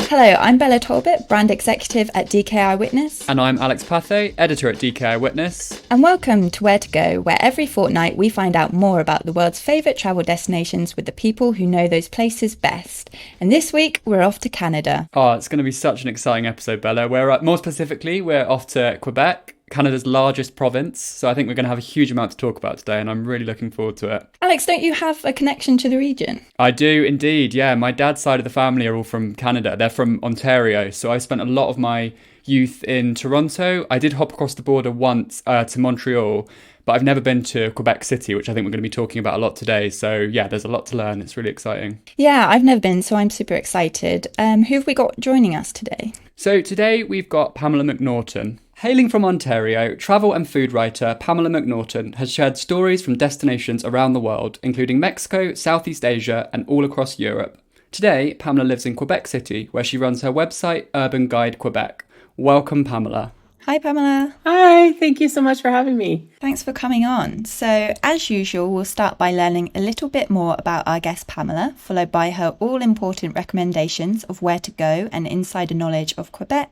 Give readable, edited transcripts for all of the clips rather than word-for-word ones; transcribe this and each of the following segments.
Hello, I'm Bella Talbot, Brand Executive at DKI Witness. And I'm Alex Pathé, Editor at DKI Witness. And welcome to Where to Go, where every fortnight we find out more about the world's favourite travel destinations with the people who know those places best. And this week, we're off to Canada. Oh, it's going to be such an exciting episode, Bella. More specifically, we're off to Quebec, Canada's largest province. So I think we're going to have a huge amount to talk about today, and I'm really looking forward to it. Alex, don't you have a connection to the region? I do indeed, yeah. My dad's side of the family are all from Canada. They're from Ontario. So I spent a lot of my youth in Toronto. I did hop across the border once to Montreal, but I've never been to Quebec City, which I think we're going to be talking about a lot today. So yeah, there's a lot to learn. It's really exciting. Yeah, I've never been, so I'm super excited. Who have we got joining us today? So today we've got Pamela MacNaughton. Hailing from Ontario, travel and food writer Pamela MacNaughton has shared stories from destinations around the world, including Mexico, Southeast Asia, and all across Europe. Today, Pamela lives in Quebec City, where she runs her website, Urban Guide Quebec. Welcome, Pamela. Hi, Pamela. Hi, thank you so much for having me. Thanks for coming on. So, as usual, we'll start by learning a little bit more about our guest Pamela, followed by her all-important recommendations of where to go and insider knowledge of Quebec.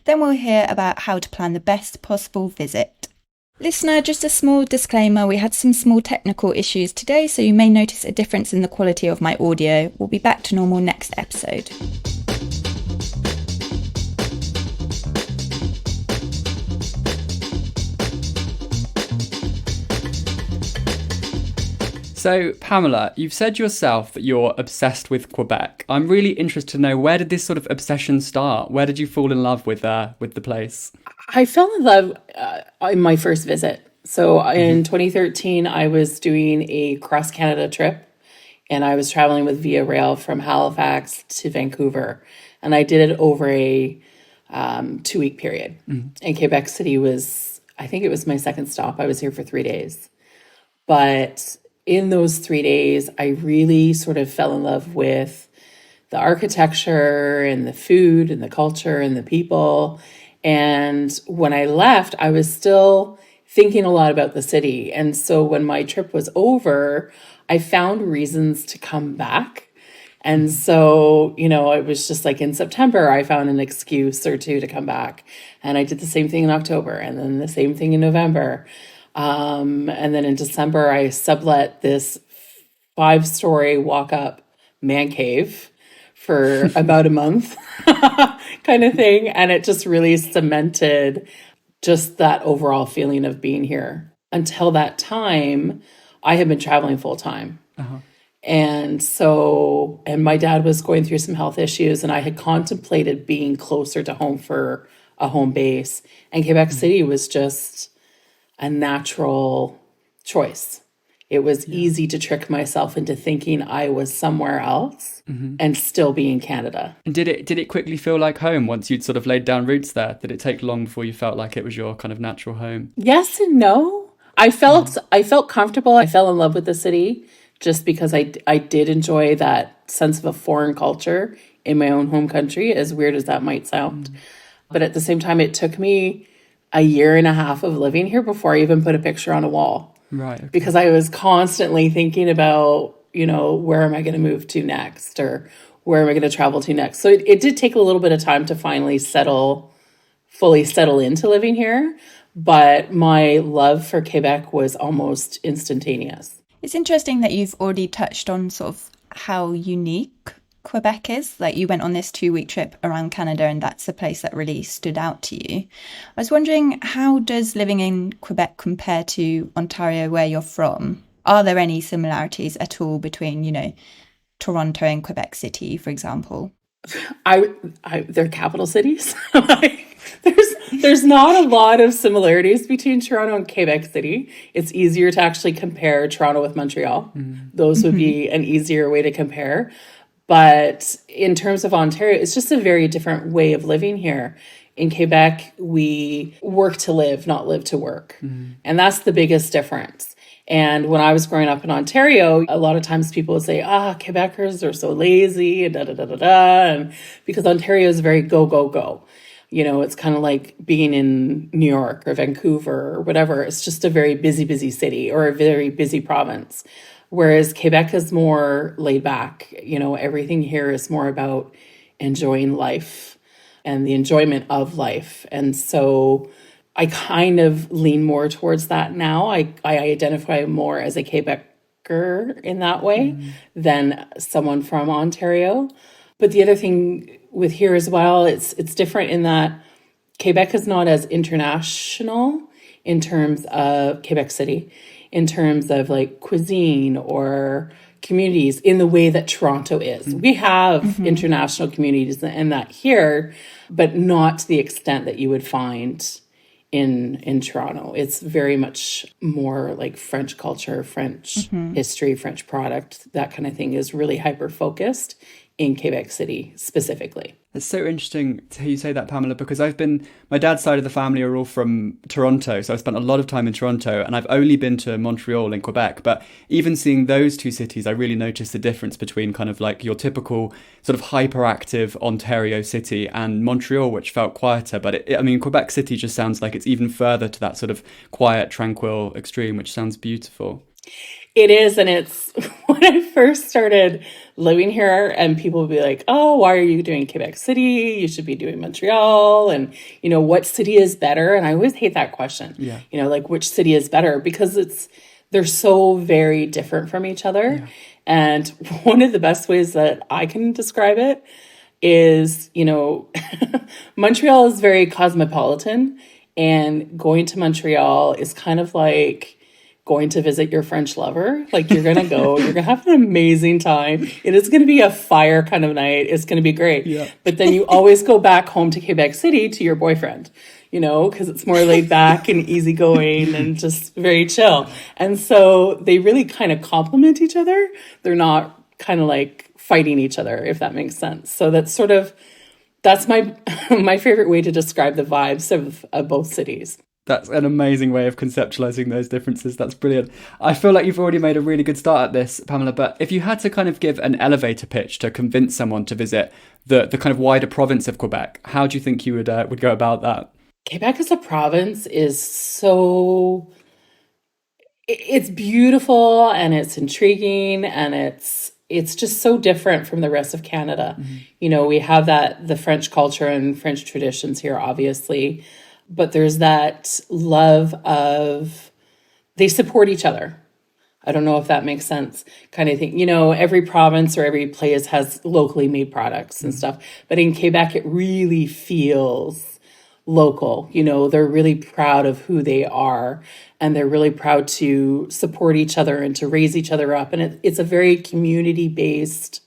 Then we'll hear about how to plan the best possible visit. Listener, just a small disclaimer, we had some small technical issues today, so you may notice a difference in the quality of my audio. We'll be back to normal next episode. So, Pamela, you've said yourself that you're obsessed with Quebec. I'm really interested to know, where did this sort of obsession start? Where did you fall in love with the place? I fell in love in my first visit. So in 2013, I was doing a cross-Canada trip, and I was traveling with Via Rail from Halifax to Vancouver. And I did it over a 2-week period. And Quebec City was, I think it was my second stop. I was here for 3 days. But in those 3 days, I really sort of fell in love with the architecture and the food and the culture and the people. And when I left, I was still thinking a lot about the city. And so when my trip was over, I found reasons to come back. And so, it was just like in September, I found an excuse or two to come back. And I did the same thing in October, and then the same thing in November. And then in December, I sublet this 5-story walk-up man cave for about a month kind of thing. And it just really cemented just that overall feeling of being here. Until that time, I had been traveling full time. And my dad was going through some health issues, and I had contemplated being closer to home for a home base. And Quebec City was just a natural choice. It was easy to trick myself into thinking I was somewhere else and still be in Canada. And did it quickly feel like home once you'd sort of laid down roots there? Did it take long before you felt like it was your kind of natural home? Yes and no. I felt comfortable. I fell in love with the city just because I did enjoy that sense of a foreign culture in my own home country, as weird as that might sound. But at the same time, it took me a year and a half of living here before I even put a picture on a wall. Right. Okay. Because I was constantly thinking about, where am I going to move to next, or where am I going to travel to next? So it did take a little bit of time to finally fully settle into living here. But my love for Quebec was almost instantaneous. It's interesting that you've already touched on sort of how unique Quebec is. Like, you went on this 2-week trip around Canada, and that's the place that really stood out to you. I was wondering, how does living in Quebec compare to Ontario, where you're from? Are there any similarities at all between, Toronto and Quebec City, for example? They're capital cities. There's not a lot of similarities between Toronto and Quebec City. It's easier to actually compare Toronto with Montreal. Those would be an easier way to compare. But in terms of Ontario, it's just a very different way of living here. In Quebec, we work to live, not live to work. And that's the biggest difference. And when I was growing up in Ontario, a lot of times people would say, Quebecers are so lazy and da-da-da-da-da. And because Ontario is very go, go, go. It's kind of like being in New York or Vancouver or whatever. It's just a very busy, busy city, or a very busy province. Whereas Quebec is more laid back. Everything here is more about enjoying life and the enjoyment of life. And so I kind of lean more towards that now. I identify more as a Quebecer in that way than someone from Ontario. But the other thing with here as well, it's different in that Quebec is not as international in terms of Quebec City, in terms of like cuisine or communities in the way that Toronto is. We have international communities and that here, but not to the extent that you would find in Toronto. It's very much more like French culture, French history, French product, that kind of thing is really hyper focused in Quebec City specifically. It's so interesting to hear you say that, Pamela, because my dad's side of the family are all from Toronto, so I've spent a lot of time in Toronto, and I've only been to Montreal in Quebec, but even seeing those two cities, I really noticed the difference between kind of like your typical sort of hyperactive Ontario city and Montreal, which felt quieter, but Quebec City just sounds like it's even further to that sort of quiet, tranquil extreme, which sounds beautiful. It is, and it's when I first started living here and people would be like, oh, why are you doing Quebec City? You should be doing Montreal. And, what city is better? And I always hate that question. Yeah. Like which city is better? Because they're so very different from each other. Yeah. And one of the best ways that I can describe it is, Montreal is very cosmopolitan, and going to Montreal is kind of like going to visit your French lover. Like you're going to go, you're going to have an amazing time. It is going to be a fire kind of night. It's going to be great. Yeah. But then you always go back home to Quebec City to your boyfriend, because it's more laid back and easygoing and just very chill. And so they really kind of complement each other. They're not kind of like fighting each other, if that makes sense. So that's my my favorite way to describe the vibes of both cities. That's an amazing way of conceptualizing those differences. That's brilliant. I feel like you've already made a really good start at this, Pamela, but if you had to kind of give an elevator pitch to convince someone to visit the kind of wider province of Quebec, how do you think you would go about that? Quebec as a province is it's beautiful and it's intriguing and it's just so different from the rest of Canada. We have the French culture and French traditions here, obviously. But there's that love of they support each other. I don't know if that makes sense kind of thing. Every province or every place has locally made products and stuff. But in Quebec, it really feels local. They're really proud of who they are and they're really proud to support each other and to raise each other up. And it's a very community-based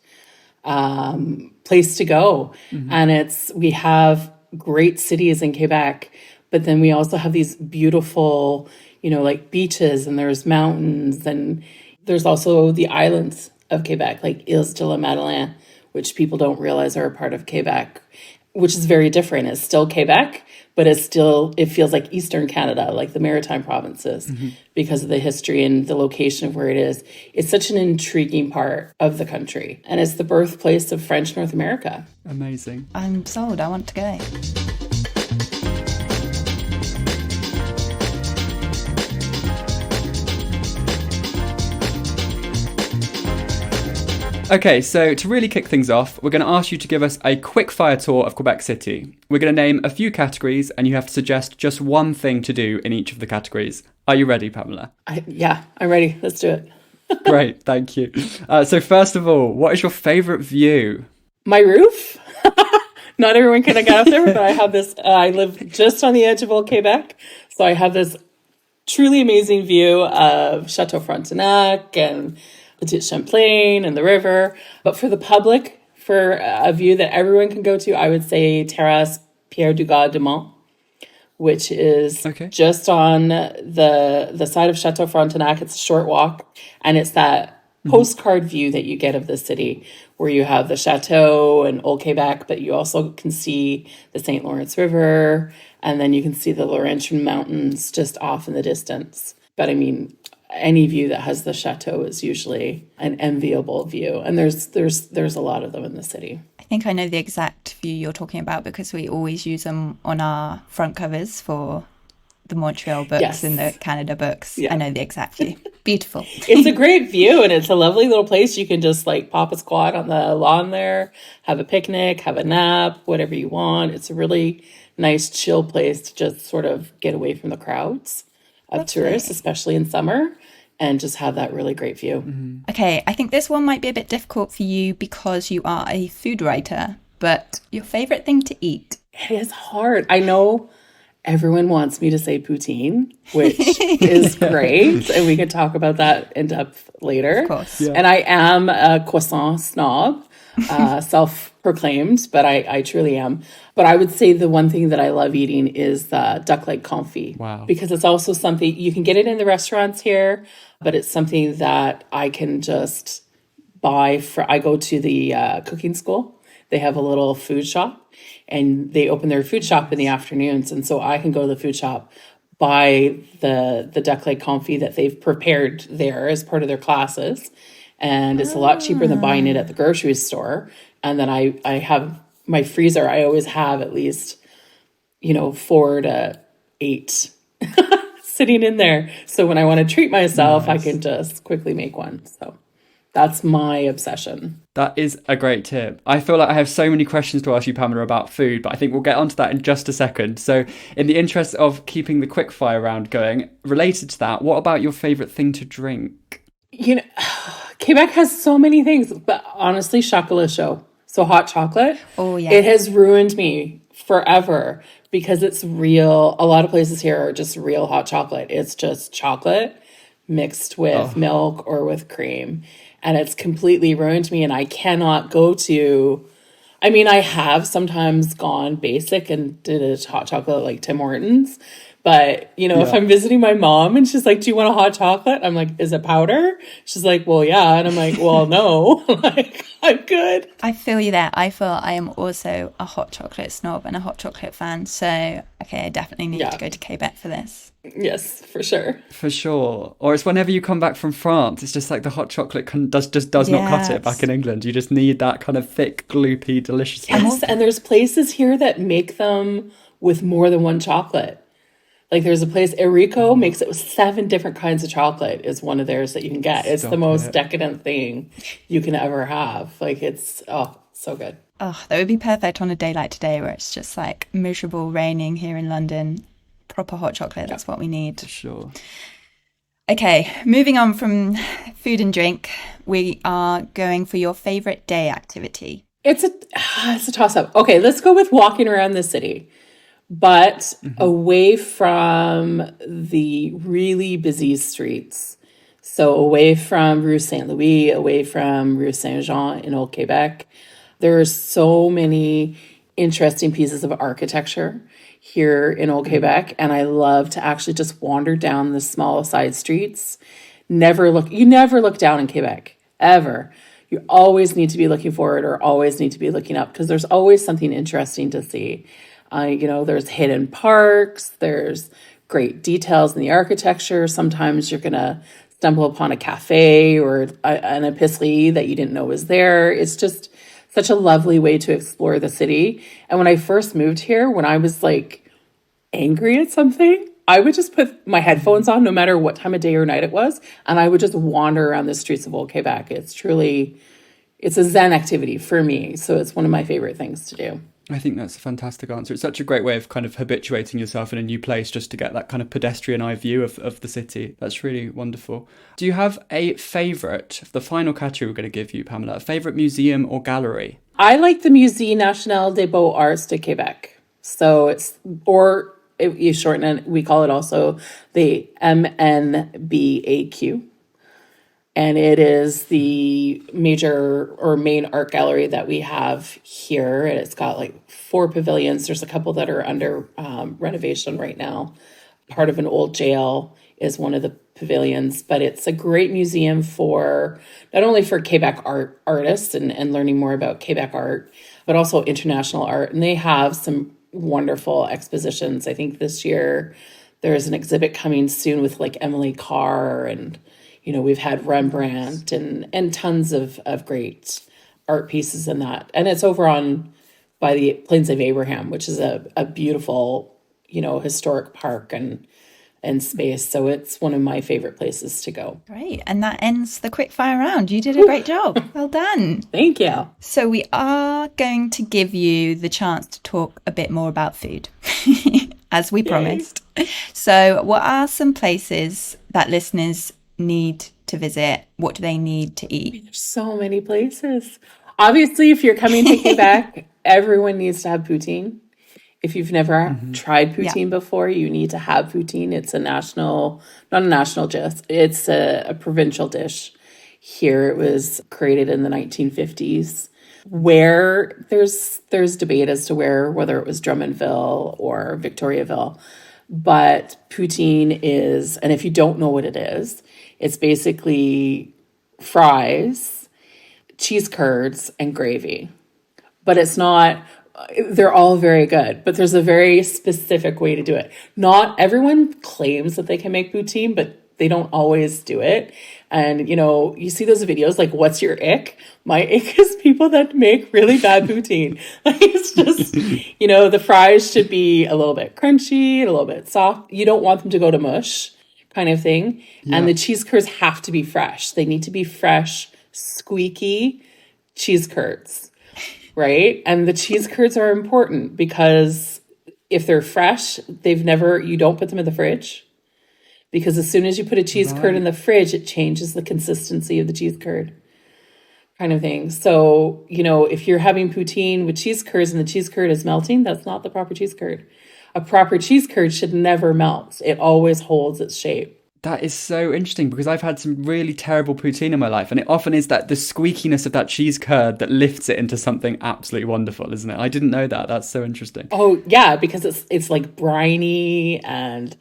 place to go. And we have great cities in Quebec, but then we also have these beautiful, like beaches and there's mountains and there's also the islands of Quebec, like Îles de la Madeleine, which people don't realize are a part of Quebec, which is very different. It's still Quebec, but it feels like Eastern Canada, like the Maritime provinces, because of the history and the location of where it is. It's such an intriguing part of the country. And it's the birthplace of French North America. Amazing. I'm sold. I want to go. Okay, so to really kick things off, we're going to ask you to give us a quick fire tour of Quebec City. We're going to name a few categories and you have to suggest just one thing to do in each of the categories. Are you ready, Pamela? Yeah, I'm ready. Let's do it. Great, thank you. So first of all, what is your favourite view? My roof. Not everyone can get up there, but I have this, I live just on the edge of Old Quebec. So I have this truly amazing view of Chateau Frontenac and Petit Champlain and the river. But for the public, for a view that everyone can go to, I would say Terrasse Pierre Dugas de Mont, which is just on the side of Chateau Frontenac. It's a short walk, and it's that postcard view that you get of the city, where you have the chateau and Old Quebec, but you also can see the St. Lawrence River, and then you can see the Laurentian Mountains just off in the distance. But any view that has the chateau is usually an enviable view, and there's a lot of them in the city. I think I know the exact view you're talking about because we always use them on our front covers for the Montreal books and the Canada books. Yeah. I know the exact view. Beautiful. It's a great view, and it's a lovely little place. You can just like pop a squat on the lawn there, have a picnic, have a nap, whatever you want. It's a really nice, chill place to just sort of get away from the crowds of tourists, especially in summer, and just have that really great view. Okay, I think this one might be a bit difficult for you because you are a food writer, but your favorite thing to eat? It is hard. I know everyone wants me to say poutine, which is great. And we can talk about that in depth later. Of course. Yeah. And I am a croissant snob, self-proclaimed, but I truly am. But I would say the one thing that I love eating is duck leg confit. Wow. Because it's also something, you can get it in the restaurants here, but it's something that I can just buy I go to the cooking school. They have a little food shop. And they open their food shop in the afternoons. And so I can go to the food shop, buy the duck leg confit that they've prepared there as part of their classes. And it's a lot cheaper than buying it at the grocery store. And then I have my freezer. I always have at least, 4 to 8 sitting in there. So when I want to treat myself, I can just quickly make one. So that's my obsession. That is a great tip. I feel like I have so many questions to ask you, Pamela, about food, but I think we'll get onto that in just a second. So in the interest of keeping the quickfire round going, related to that, what about your favourite thing to drink? Quebec has so many things, but honestly, chocolat chaud. So hot chocolate. Oh, yeah. It has ruined me forever because it's real. A lot of places here are just real hot chocolate. It's just chocolate mixed with milk or with cream. And it's completely ruined me. And I cannot go to, I have sometimes gone basic and did a hot chocolate like Tim Hortons. But, if I'm visiting my mom and she's like, do you want a hot chocolate? I'm like, is it powder? She's like, well, yeah. And I'm like, well, no, I'm good. I feel you there. I feel I am also a hot chocolate snob and a hot chocolate fan. So, okay, I definitely need to go to Quebec for this. Yes, for sure. For sure. Or it's whenever you come back from France, it's just like the hot chocolate does not cut it back in England. You just need that kind of thick, gloopy deliciousness. Yes, and there's places here that make them with more than one chocolate. Like there's a place, Erico makes it with 7 different kinds of chocolate is one of theirs that you can get. It's the most decadent thing you can ever have. Like it's, so good. Oh, that would be perfect on a day like today where it's just like miserable, raining here in London. Proper hot chocolate, that's what we need. For sure. Okay, moving on from food and drink, we are going for your favourite day activity. It's a toss-up. Okay, let's go with walking around the city. But away from the really busy streets. So away from Rue Saint-Louis, away from Rue Saint-Jean in Old Quebec. There are so many interesting pieces of architecture here in Old Quebec. And I love to actually just wander down the small side streets. You never look down in Quebec, ever. You always need to be looking forward or always need to be looking up because there's always something interesting to see. There's hidden parks, there's great details in the architecture. Sometimes you're going to stumble upon a cafe or an épicerie that you didn't know was there. It's just such a lovely way to explore the city. And when I first moved here, when I was like angry at something, I would just put my headphones on no matter what time of day or night it was. And I would just wander around the streets of Old Quebec. It's a Zen activity for me. So it's one of my favorite things to do. I think that's a fantastic answer. It's such a great way of kind of habituating yourself in a new place just to get that kind of pedestrian eye view of the city. That's really wonderful. Do you have a favourite, the final category we're going to give you, Pamela, a favourite museum or gallery? I like the Musée National des Beaux-Arts de Québec. So you shorten it, we call it also the MNBAQ. And it is the major or main art gallery that we have here. And it's got like 4 pavilions. There's a couple that are under renovation right now. Part of an old jail is one of the pavilions. But it's a great museum for not only for Quebec artists and learning more about Quebec art, but also international art. And they have some wonderful expositions. I think this year there's an exhibit coming soon with like Emily Carr and we've had Rembrandt and tons of great art pieces in that. And it's over by the Plains of Abraham, which is a beautiful, historic park. And and space. So it's one of my favorite places to go. Great. And that ends the quick fire round. You did a great job. Well done. Thank you. So we are going to give you the chance to talk a bit more about food, as we promised. So what are some places that listeners need to visit? What do they need to eat? There's so many places. Obviously, if you're coming to Quebec, everyone needs to have poutine. If you've never tried poutine before, you need to have poutine. It's a national, not a national dish, it's a provincial dish. Here it was created in the 1950s, where there's debate as to whether it was Drummondville or Victoriaville. But poutine is, and if you don't know what it is, it's basically fries, cheese curds, and gravy. But it's not, they're all very good, but there's a very specific way to do it. Not everyone claims that they can make poutine, but they don't always do it. And, you see those videos, like, what's your ick? My ick is people that make really bad poutine. Like, it's just, the fries should be a little bit crunchy, a little bit soft. You don't want them to go to mush kind of thing. Yeah. And the cheese curds have to be fresh. They need to be fresh, squeaky cheese curds, right? And the cheese curds are important because if they're fresh, you don't put them in the fridge. Because as soon as you put a cheese curd in the fridge, it changes the consistency of the cheese curd kind of thing. So, if you're having poutine with cheese curds and the cheese curd is melting, that's not the proper cheese curd. A proper cheese curd should never melt. It always holds its shape. That is so interesting because I've had some really terrible poutine in my life, and it often is that the squeakiness of that cheese curd that lifts it into something absolutely wonderful, isn't it? I didn't know that. That's so interesting. Oh, yeah, because it's like briny and...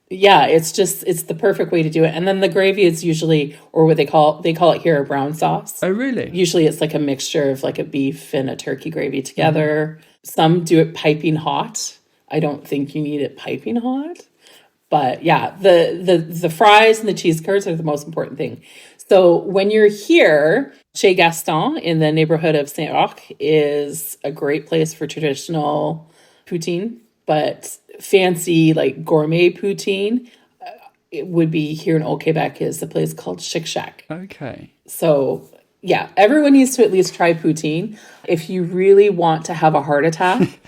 yeah, it's the perfect way to do it. And then the gravy is usually, or what they call it here, a brown sauce. Oh, really? Usually it's like a mixture of like a beef and a turkey gravy together. Some do it piping hot. I don't think you need it piping hot. But yeah, the fries and the cheese curds are the most important thing. So when you're here, Chez Gaston in the neighborhood of Saint-Roch is a great place for traditional poutine. But fancy, like gourmet poutine, it would be here in Old Quebec is a place called Chic Shack. Okay. So, yeah, everyone needs to at least try poutine. If you really want to have a heart attack,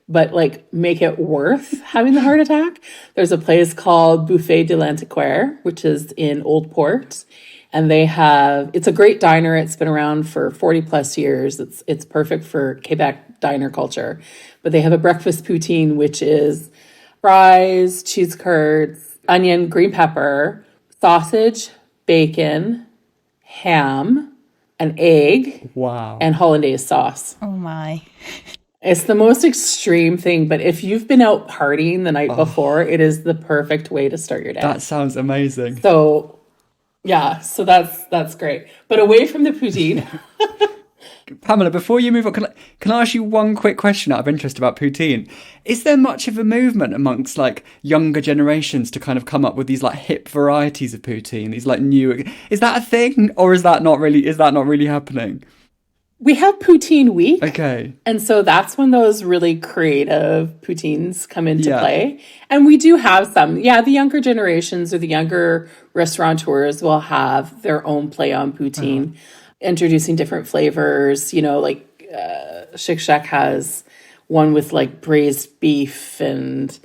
but like make it worth having the heart attack, there's a place called Buffet de l'Antiquaire, which is in Old Port. And it's a great diner. It's been around for 40 plus years. It's perfect for Quebec diner culture. But they have a breakfast poutine, which is fries, cheese curds, onion, green pepper, sausage, bacon, ham, an egg, wow, and hollandaise sauce. Oh my. It's the most extreme thing, but if you've been out partying the night before, it is the perfect way to start your day. That sounds amazing. So, yeah, so that's great. But away from the poutine. Pamela, before you move on, can I ask you one quick question out of interest about poutine? Is there much of a movement amongst like younger generations to kind of come up with these like hip varieties of poutine? These like new, is that a thing, or is that not really happening? We have Poutine Week. Okay. And so that's when those really creative poutines come into play. And we do have some. Yeah, the younger generations or the younger restaurateurs will have their own play on poutine, introducing different flavors. Like Chic Shack has one with like braised beef and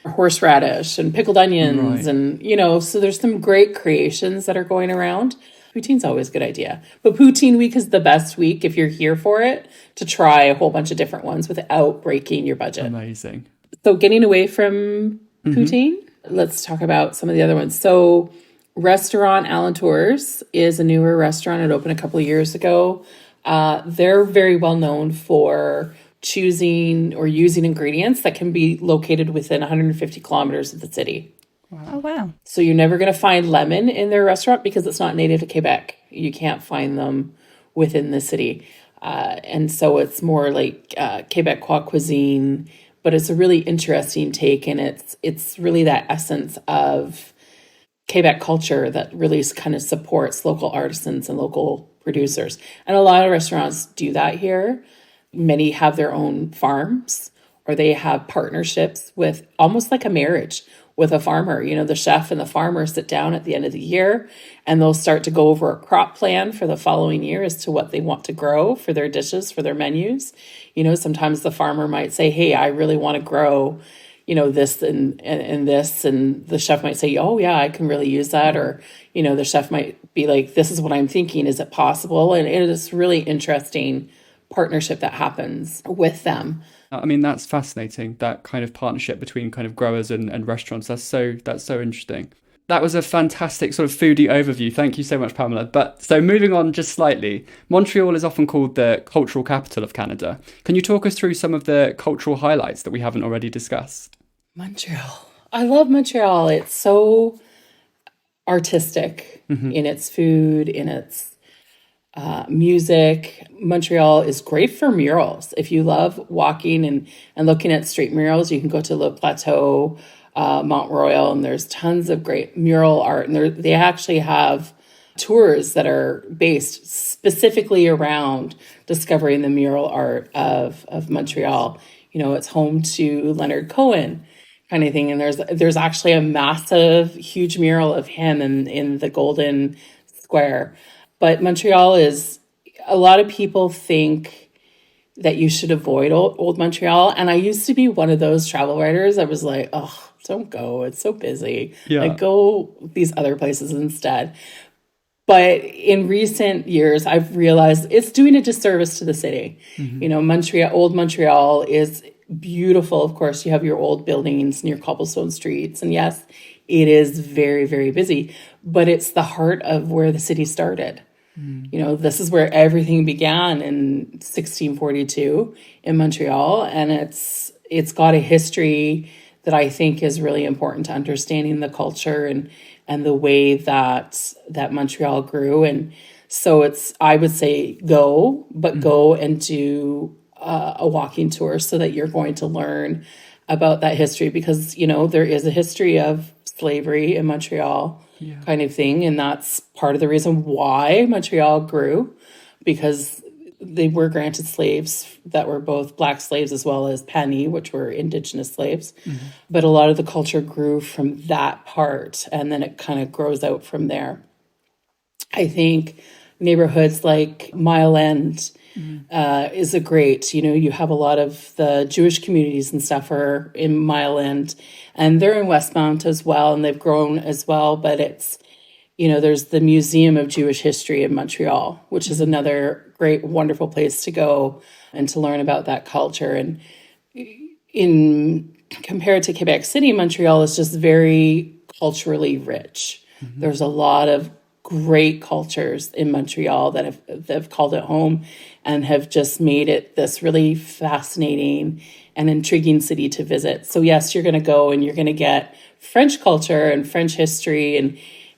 horseradish and pickled onions. And, so there's some great creations that are going around. Poutine's always a good idea. But Poutine Week is the best week if you're here for it to try a whole bunch of different ones without breaking your budget. Amazing. So getting away from poutine, let's talk about some of the other ones. So Restaurant Alentours is a newer restaurant. It opened a couple of years ago. They're very well known for choosing or using ingredients that can be located within 150 kilometers of the city. Wow. Oh, wow. So you're never going to find lemon in their restaurant because it's not native to Quebec. You can't find them within the city. And so it's more like Quebecois cuisine, but it's a really interesting take. And it's really that essence of Quebec culture that really kind of supports local artisans and local producers. And a lot of restaurants do that here. Many have their own farms or they have partnerships with almost like a marriage with a farmer. You know, the chef and the farmer sit down at the end of the year and they'll start to go over a crop plan for the following year as to what they want to grow for their dishes, for their menus. You know, sometimes the farmer might say, hey, I really want to grow, you know, this and this. And the chef might say, oh, yeah, I can really use that. Or, you know, the chef might be like, this is what I'm thinking. Is it possible? And it is really interesting partnership that happens with them. I mean, that's fascinating, that kind of partnership between kind of growers and restaurants. That's so interesting. That was a fantastic sort of foodie overview. Thank you so much, Pamela. But so moving on just slightly, Montreal is often called the cultural capital of Canada. Can you talk us through some of the cultural highlights that we haven't already discussed? Montreal. I love Montreal. It's so artistic in its food, in its music. Montreal is great for murals. If you love walking and looking at street murals, you can go to Le Plateau, Mont Royal, and there's tons of great mural art. And they actually have tours that are based specifically around discovering the mural art of Montreal. You know, it's home to Leonard Cohen kind of thing. And there's actually a massive, huge mural of him in the Golden Square. But Montreal is, a lot of people think that you should avoid old Montreal. And I used to be one of those travel writers. I was like, oh, don't go. It's so busy. Yeah. Like, go these other places instead. But in recent years, I've realized it's doing a disservice to the city. You know, old Montreal is beautiful. Of course, you have your old buildings and your cobblestone streets. And yes, it is very, very busy, but it's the heart of where the city started. You know, this is where everything began in 1642 in Montreal. And it's got a history that I think is really important to understanding the culture and the way that Montreal grew. And so I would say go and do a walking tour so that you're going to learn about that history, because, you know, there is a history of slavery in Montreal kind of thing. And that's part of the reason why Montreal grew, because they were granted slaves that were both Black slaves as well as Pani, which were Indigenous slaves. But a lot of the culture grew from that part, and then it kind of grows out from there. I think neighborhoods like Mile End is a great, you know, you have a lot of the Jewish communities and stuff are in Mile End, and they're in Westmount as well, and they've grown as well. But it's, you know, there's the Museum of Jewish History in Montreal, which is another great, wonderful place to go and to learn about that culture. And compared to Quebec City, Montreal is just very culturally rich. There's a lot of great cultures in Montreal that have called it home and have just made it this really fascinating and intriguing city to visit. So yes, you're going to go and you're going to get French culture and French history,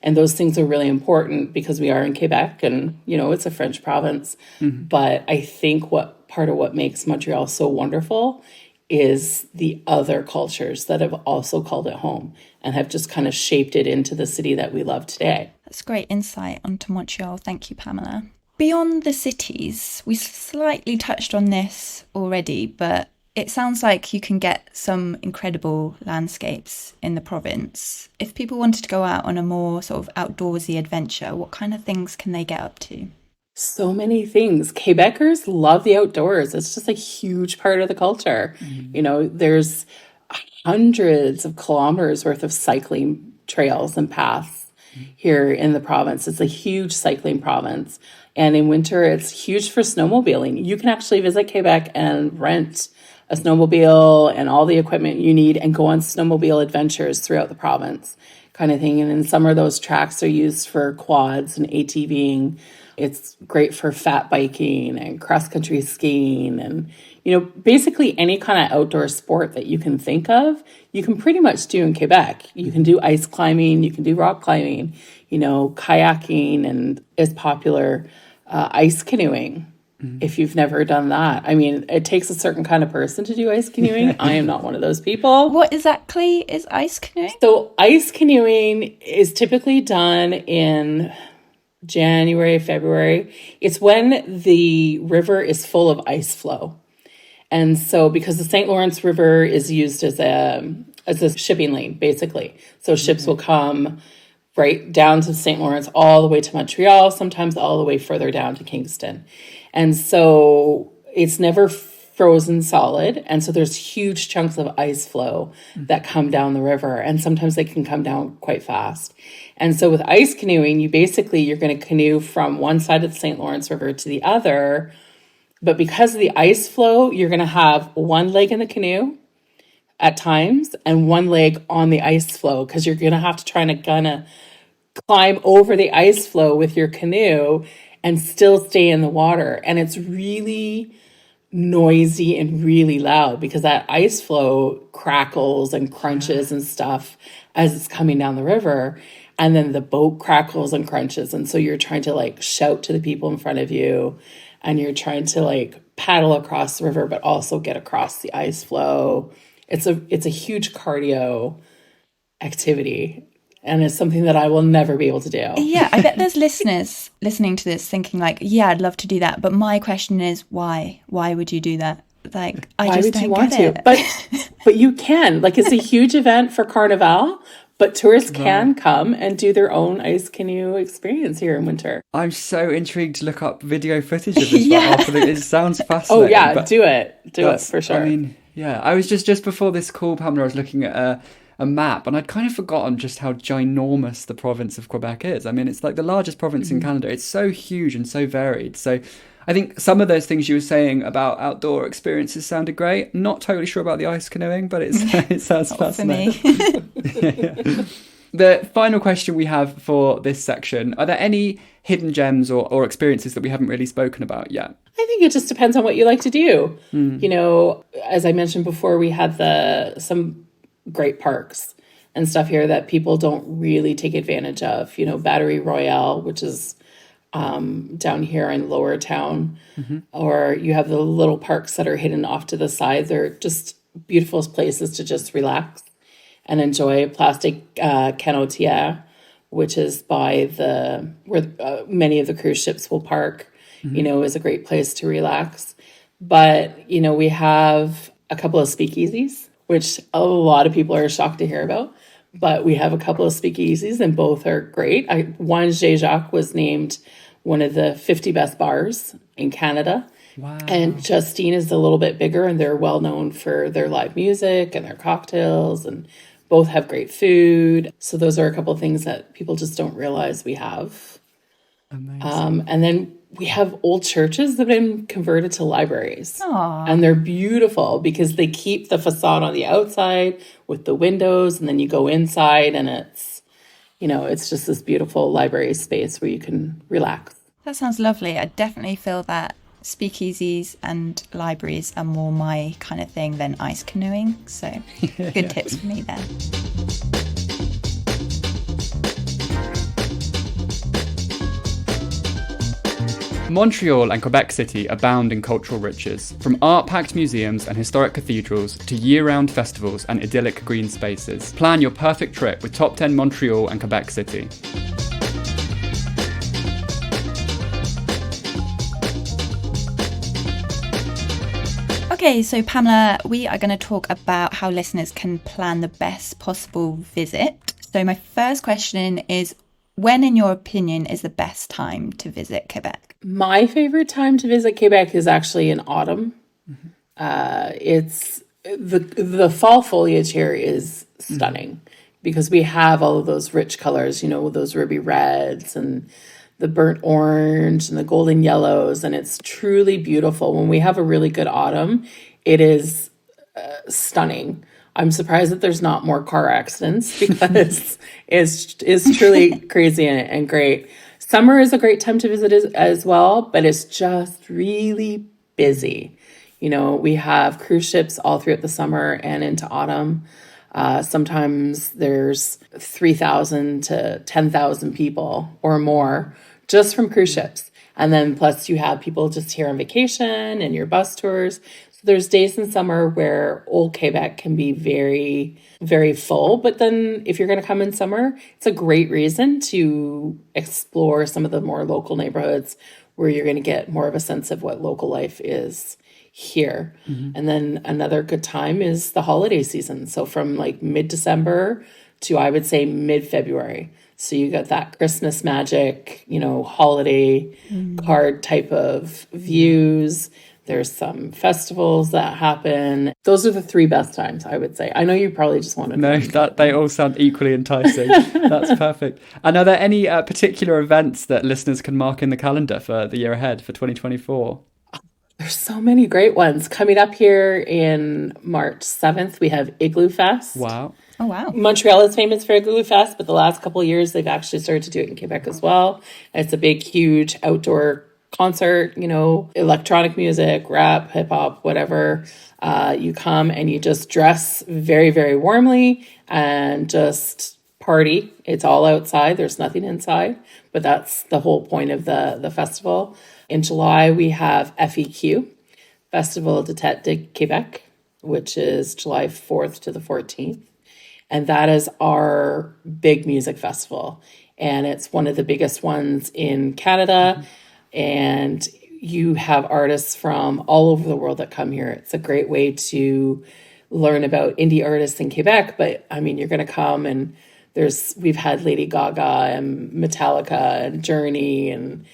and those things are really important because we are in Quebec and, you know, it's a French province. But I think part of what makes Montreal so wonderful is the other cultures that have also called it home and have just kind of shaped it into the city that we love today. That's great insight onto Montreal. Thank you, Pamela. Beyond the cities, we slightly touched on this already, but it sounds like you can get some incredible landscapes in the province. If people wanted to go out on a more sort of outdoorsy adventure, what kind of things can they get up to? So many things. Quebecers love the outdoors. It's just a huge part of the culture. You know, there's hundreds of kilometers worth of cycling trails and paths here in the province. It's a huge cycling province. And in winter, it's huge for snowmobiling. You can actually visit Quebec and rent a snowmobile and all the equipment you need and go on snowmobile adventures throughout the province kind of thing. And in summer, those tracks are used for quads and ATVing. It's great for fat biking and cross-country skiing and, you know, basically any kind of outdoor sport that you can think of, you can pretty much do in Quebec. You can do ice climbing, you can do rock climbing, you know, kayaking, and is popular, ice canoeing. If you've never done that. I mean, it takes a certain kind of person to do ice canoeing. I am not one of those people. What exactly is ice canoeing? So ice canoeing is typically done in January, February. It's when the river is full of ice flow. And so because the St. Lawrence River is used as a shipping lane, basically. So ships will come right down to St. Lawrence, all the way to Montreal, sometimes all the way further down to Kingston. And so it's never frozen solid. And so there's huge chunks of ice flow that come down the river. And sometimes they can come down quite fast. And so with ice canoeing, you're going to canoe from one side of the St. Lawrence River to the other. But because of the ice flow, you're going to have one leg in the canoe at times and one leg on the ice flow, because you're going to have to try to kind of climb over the ice flow with your canoe and still stay in the water. And it's really noisy and really loud because that ice flow crackles and crunches and stuff as it's coming down the river. And then the boat crackles and crunches. And so you're trying to like shout to the people in front of you, and you're trying to like paddle across the river, but also get across the ice flow. It's a huge cardio activity. And it's something that I will never be able to do. Yeah, I bet there's listeners listening to this thinking like, yeah, I'd love to do that. But my question is, why? Why would you do that? Like, I just don't get it. But you can. Like, it's a huge event for Carnival, but tourists can come and do their own ice canoe experience here in winter. I'm so intrigued to look up video footage of this. It sounds fascinating. Oh, yeah, do it. Do it for sure. I mean, yeah, I was just before this call, Pamela, I was looking at a map, and I'd kind of forgotten just how ginormous the province of Quebec is. I mean, it's like the largest province in Canada. It's so huge and so varied. So I think some of those things you were saying about outdoor experiences sounded great. Not totally sure about the ice canoeing, but it sounds fascinating. Yeah. The final question we have for this section, are there any hidden gems or experiences that we haven't really spoken about yet? I think it just depends on what you like to do. You know, as I mentioned before, we had some great parks and stuff here that people don't really take advantage of. You know, Battery Royale, which is down here in Lower Town, or you have the little parks that are hidden off to the side. They're just beautiful places to just relax and enjoy. Plastic Canotier, which is by where many of the cruise ships will park, you know, is a great place to relax. But, you know, we have a couple of speakeasies, which a lot of people are shocked to hear about. But we have a couple of speakeasies, and both are great. One, Chez Jacques, was named one of the 50 best bars in Canada. Wow. And Justine is a little bit bigger, and they're well known for their live music and their cocktails, and both have great food. So those are a couple of things that people just don't realize we have. Amazing. And then we have old churches that have been converted to libraries. Aww. And they're beautiful because they keep the facade on the outside with the windows, and then you go inside and it's, you know, it's just this beautiful library space where you can relax. That sounds lovely. I definitely feel that speakeasies and libraries are more my kind of thing than ice canoeing. So good tips for me there. Montreal and Quebec City abound in cultural riches, from art-packed museums and historic cathedrals to year-round festivals and idyllic green spaces. Plan your perfect trip with Top 10 Montreal and Quebec City. Okay, so Pamela, we are going to talk about how listeners can plan the best possible visit. So my first question is, when, in your opinion, is the best time to visit Quebec? My favorite time to visit Quebec is actually in autumn. It's the fall foliage here is stunning because we have all of those rich colors, you know, those ruby reds and the burnt orange and the golden yellows, and it's truly beautiful. When we have a really good autumn, it is stunning. I'm surprised that there's not more car accidents because it's truly crazy and great. Summer is a great time to visit as well, but it's just really busy. You know, we have cruise ships all throughout the summer and into autumn. Sometimes there's 3,000 to 10,000 people or more just from cruise ships. And then plus you have people just here on vacation and your bus tours. So there's days in summer where Old Quebec can be very, very full. But then if you're going to come in summer, it's a great reason to explore some of the more local neighborhoods where you're going to get more of a sense of what local life is here. And then another good time is the holiday season. So from like mid-December to, I would say, mid-February. So you got that Christmas magic, holiday card type of views. There's some festivals that happen. Those are the 3 best times, I would say. I know you probably just want to know. No, they all sound equally enticing. That's perfect. And are there any particular events that listeners can mark in the calendar for the year ahead, for 2024? There's so many great ones. Coming up here in March 7th, we have Igloo Fest. Wow. Oh, wow. Montreal is famous for Igloo Fest, but the last couple of years, they've actually started to do it in Quebec as well. It's a big, huge outdoor concert, electronic music, rap, hip hop, whatever. You come and you just dress very, very warmly and just party. It's all outside. There's nothing inside, but that's the whole point of the festival. In July, we have FEQ, Festival de Tête de Québec, which is July 4th to the 14th. And that is our big music festival. And it's one of the biggest ones in Canada. And you have artists from all over the world that come here. It's a great way to learn about indie artists in Quebec. But I mean, you're going to come and we've had Lady Gaga and Metallica and Journey and,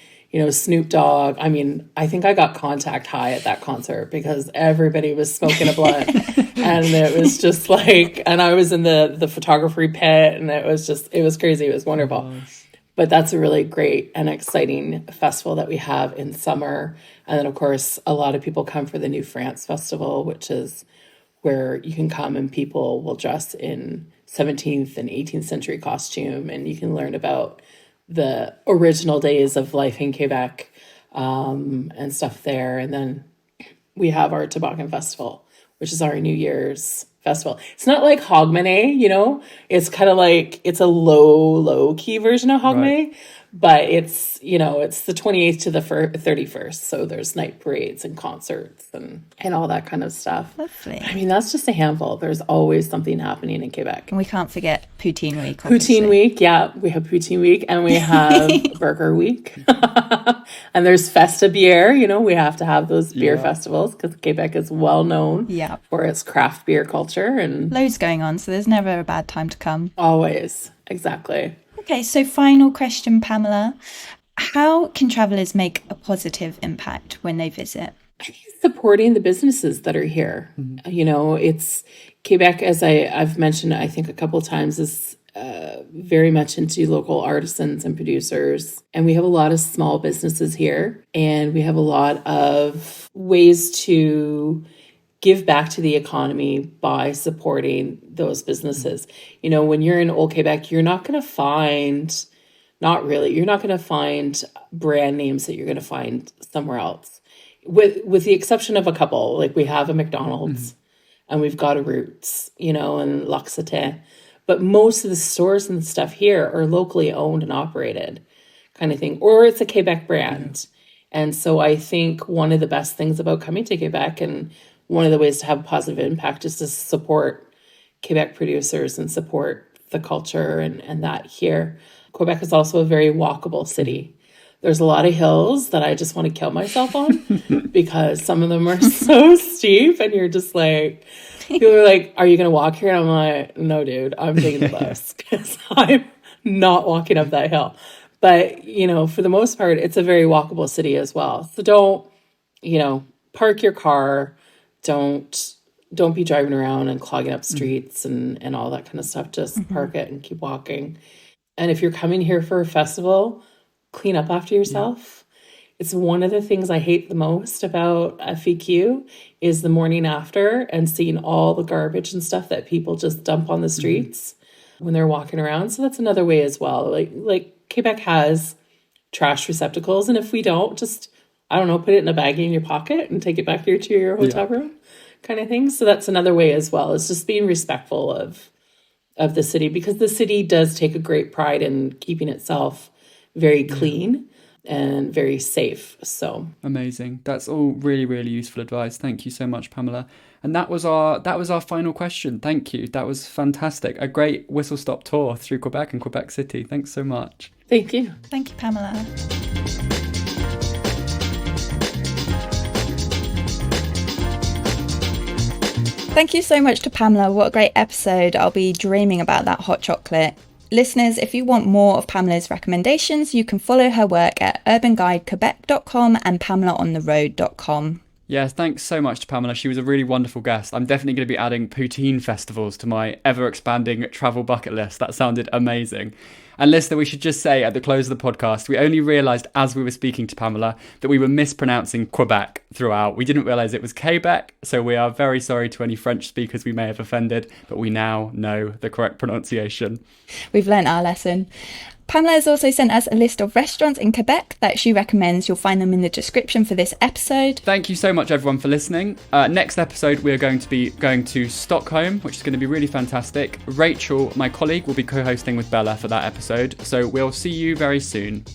Snoop Dogg. I mean, I think I got contact high at that concert because everybody was smoking a blunt. And it was just like, and I was in the photography pit, and it was crazy. It was wonderful. Nice. But that's a really great and exciting festival that we have in summer. And then, of course, a lot of people come for the New France Festival, which is where you can come and people will dress in 17th and 18th century costume, and you can learn about the original days of life in Quebec and stuff there. And then we have our Toboggan Festival, which is our New Year's festival. It's not like Hogmanay, it's kind of like, it's a low key version of Hogmanay, right. But it's, it's the 28th to the 31st. So there's night parades and concerts and all that kind of stuff. Lovely. I mean, that's just a handful. There's always something happening in Quebec. And we can't forget Poutine Week, obviously. Poutine Week, yeah. We have Poutine Week and we have Burger Week. And there's Festa Bière, we have to have those beer festivals because Quebec is well known for its craft beer culture. And loads going on, so there's never a bad time to come. Always, exactly. Okay, so final question, Pamela. How can travellers make a positive impact when they visit? I think supporting the businesses that are here. It's Quebec, as I've mentioned, I think a couple of times, is very much into local artisans and producers. And we have a lot of small businesses here. And we have a lot of ways to give back to the economy by supporting those businesses. When you're in Old Quebec, you're not going to find, you're not going to find brand names that you're going to find somewhere else. With the exception of a couple, like we have a McDonald's and we've got a Roots, and L'Occitane. But most of the stores and stuff here are locally owned and operated kind of thing, or it's a Quebec brand. And so I think one of the best things about coming to Quebec, and one of the ways to have a positive impact, is to support Quebec producers and support the culture and that here. Quebec is also a very walkable city. There's a lot of hills that I just want to kill myself on because some of them are so steep and you're just like, people are like, are you going to walk here? And I'm like, no, dude, I'm taking the bus because I'm not walking up that hill. But, for the most part, it's a very walkable city as well. So don't, park your car. Don't be driving around and clogging up streets and all that kind of stuff. Just park it and keep walking. And if you're coming here for a festival, clean up after yourself. It's one of the things I hate the most about FEQ is the morning after and seeing all the garbage and stuff that people just dump on the streets when they're walking around. So that's another way as well. Like Quebec has trash receptacles, and if we don't, just, I don't know, put it in a baggie in your pocket and take it back here to your hotel room kind of thing. So that's another way as well. It's just being respectful of the city, because the city does take a great pride in keeping itself very clean and very safe. So amazing. That's all really, really useful advice. Thank you so much, Pamela. And that was our final question. Thank you. That was fantastic. A great whistle-stop tour through Quebec and Quebec City. Thanks so much. Thank you. Thank you, Pamela. Thank you so much to Pamela. What a great episode. I'll be dreaming about that hot chocolate. Listeners, if you want more of Pamela's recommendations, you can follow her work at urbanguidequebec.com and pamelaontheroad.com. Yes, thanks so much to Pamela. She was a really wonderful guest. I'm definitely going to be adding poutine festivals to my ever-expanding travel bucket list. That sounded amazing. And listener, we should just say at the close of the podcast, we only realised as we were speaking to Pamela that we were mispronouncing Quebec throughout. We didn't realise it was Quebec, so we are very sorry to any French speakers we may have offended, but we now know the correct pronunciation. We've learnt our lesson. Pamela has also sent us a list of restaurants in Quebec that she recommends. You'll find them in the description for this episode. Thank you so much, everyone, for listening. Next episode, we are going to be going to Stockholm, which is going to be really fantastic. Rachel, my colleague, will be co-hosting with Bella for that episode. So we'll see you very soon.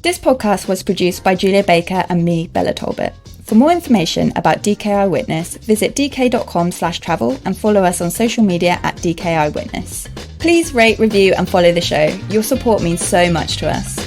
This podcast was produced by Julia Baker and me, Bella Talbot. For more information about DK Eyewitness, visit dk.com/travel and follow us on social media at DK Eyewitness. Please rate, review and follow the show. Your support means so much to us.